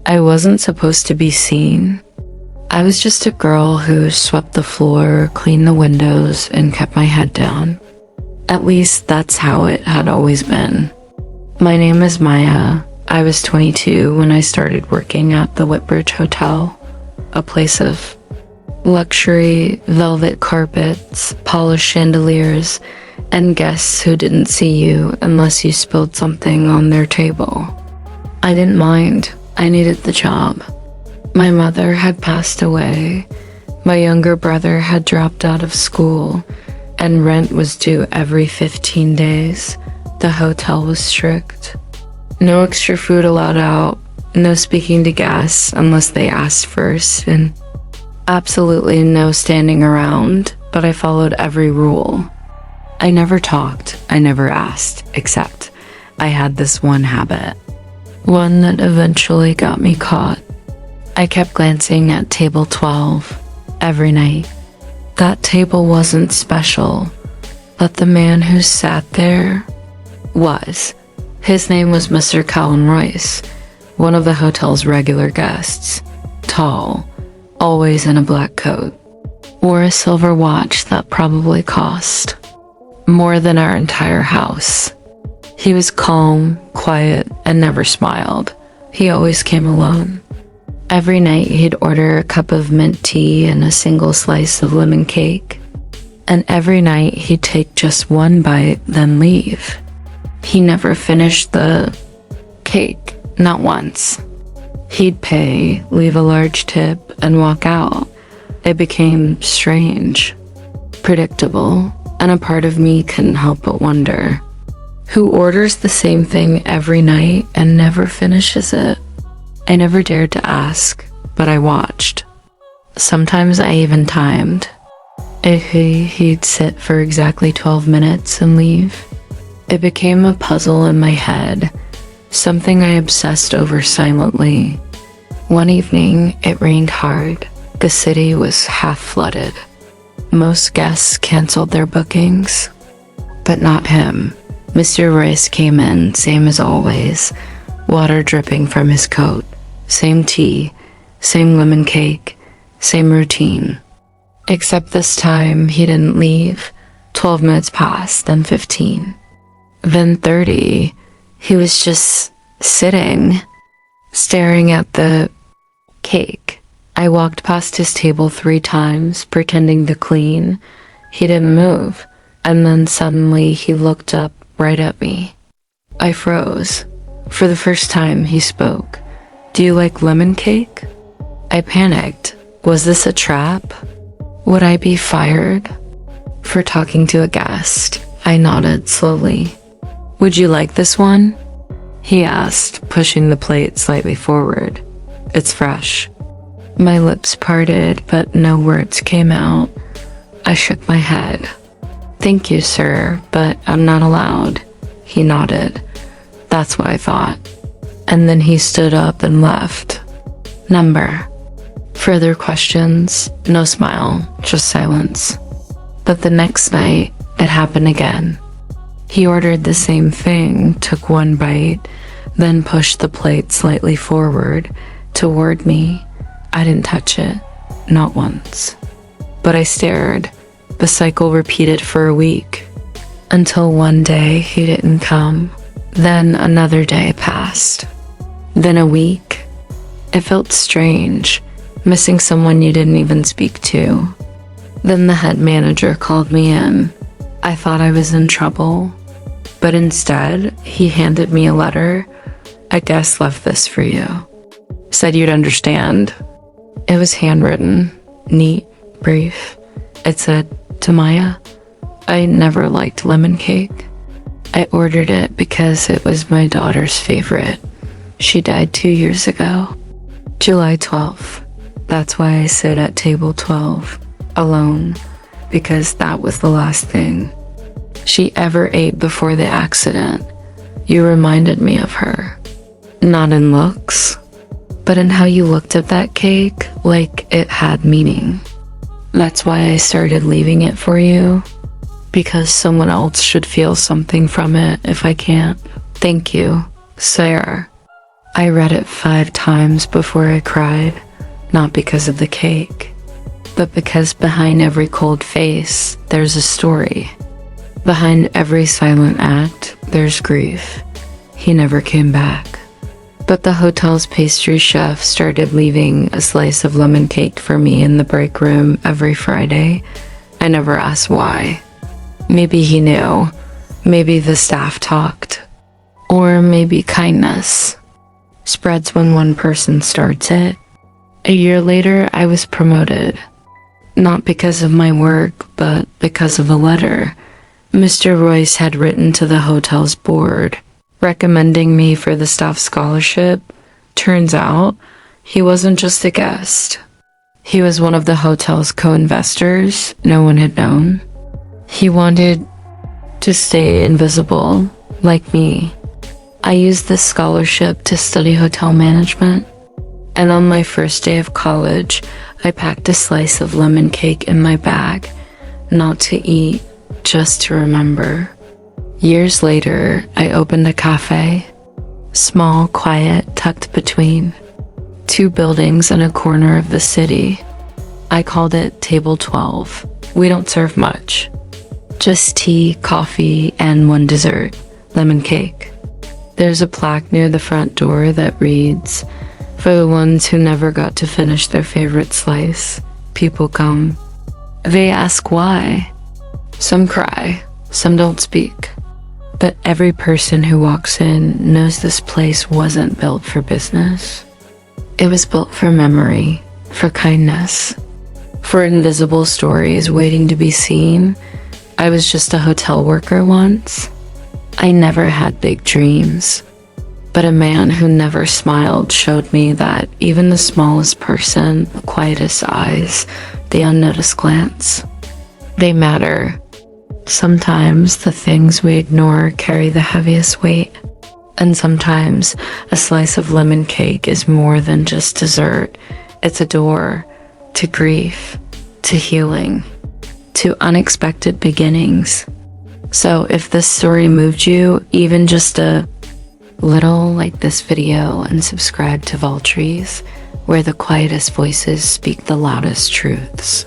I wasn't supposed to be seen. I was just a girl who swept the floor, cleaned the windows, and kept my head down. At least that's how it had always been. My name is Maya. I was 22 when I started working at the Whitbridge Hotel, a place of luxury, velvet carpets, polished chandeliers, and guests who didn't see you unless you spilled something on their table. I didn't mind. I needed the job. My mother had passed away. My younger brother had dropped out of school, and rent was due every 15 days. The hotel was strict. No extra food allowed out, no speaking to guests unless they asked first, and absolutely no standing around, but I followed every rule. I never talked, I never asked, except I had this one habit. One that eventually got me caught. I kept glancing at table 12 every night. That table wasn't special, but the man who sat there was. His name was Mr. Calvin Royce, one of the hotel's regular guests. Tall, always in a black coat. Wore a silver watch that probably cost more than our entire house. He was calm, quiet, and never smiled. He always came alone. Every night he'd order a cup of mint tea and a single slice of lemon cake. And every night he'd take just one bite, then leave. He never finished the cake, not once. He'd pay, leave a large tip, and walk out. It became strange, predictable, and a part of me couldn't help but wonder, who orders the same thing every night and never finishes it? I never dared to ask, but I watched. Sometimes I even timed. If he'd sit for exactly 12 minutes and leave. It became a puzzle in my head, something I obsessed over silently. One evening, it rained hard. The city was half flooded. Most guests canceled their bookings, but not him. Mr. Royce came in, same as always, water dripping from his coat, same tea, same lemon cake, same routine. Except this time, he didn't leave. 12 minutes passed, then 15. Then 30. He was just sitting, staring at the cake. I walked past his table 3 times, pretending to clean. He didn't move, and then suddenly he looked up right at me. I froze. For the first time, he spoke. "Do you like lemon cake?" I panicked. Was this a trap? Would I be fired for talking to a guest? I nodded slowly. "Would you like this one?" he asked, pushing the plate slightly forward. "It's fresh." My lips parted, but no words came out. I shook my head. "Thank you, sir, but I'm not allowed." He nodded. "That's what I thought." And then he stood up and left. Number. Further questions, no smile, just silence. But the next night, it happened again. He ordered the same thing, took one bite, then pushed the plate slightly forward toward me. I didn't touch it, not once. But I stared. The cycle repeated for a week, until one day he didn't come. Then another day passed. Then a week. It felt strange, missing someone you didn't even speak to. Then the head manager called me in. I thought I was in trouble, but instead, he handed me a letter. "I guess left this for you. Said you'd understand." It was handwritten, neat, brief. It said, "To Maya, I never liked lemon cake. I ordered it because it was my daughter's favorite. She died 2 years ago. July 12th. That's why I sit at table 12, alone, because that was the last thing she ever ate before the accident. You reminded me of her. Not in looks, but in how you looked at that cake, like it had meaning. That's why I started leaving it for you. because someone else should feel something from it if I can't. Thank you, Sarah. I read it 5 times before I cried, not because of the cake, but because behind every cold face, there's a story. Behind every silent act, there's grief. He never came back. But the hotel's pastry chef started leaving a slice of lemon cake for me in the break room every Friday. I never asked why. Maybe he knew. Maybe the staff talked. Or maybe kindness spreads when one person starts it. A year later, I was promoted. Not because of my work, but because of a letter Mr. Royce had written to the hotel's board, recommending me for the staff scholarship. Turns out, he wasn't just a guest. He was one of the hotel's co-investors no one had known. He wanted to stay invisible, like me. I used this scholarship to study hotel management, and on my first day of college, I packed a slice of lemon cake in my bag, not to eat, just to remember. Years later, I opened a cafe, small, quiet, tucked between 2 buildings in a corner of the city. I called it Table 12. We don't serve much, just tea, coffee, and 1 dessert, lemon cake. There's a plaque near the front door that reads, "For the ones who never got to finish their favorite slice, people come." They ask why. Some cry, some don't speak. But every person who walks in knows this place wasn't built for business. It was built for memory, for kindness, for invisible stories waiting to be seen. I was just a hotel worker once. I never had big dreams, but a man who never smiled showed me that even the smallest person, the quietest eyes, the unnoticed glance, they matter. Sometimes the things we ignore carry the heaviest weight, and sometimes a slice of lemon cake is more than just dessert. It's a door to grief, to healing, to unexpected beginnings. So if this story moved you, even just a little, like this video and subscribe to Vaultries, where the quietest voices speak the loudest truths.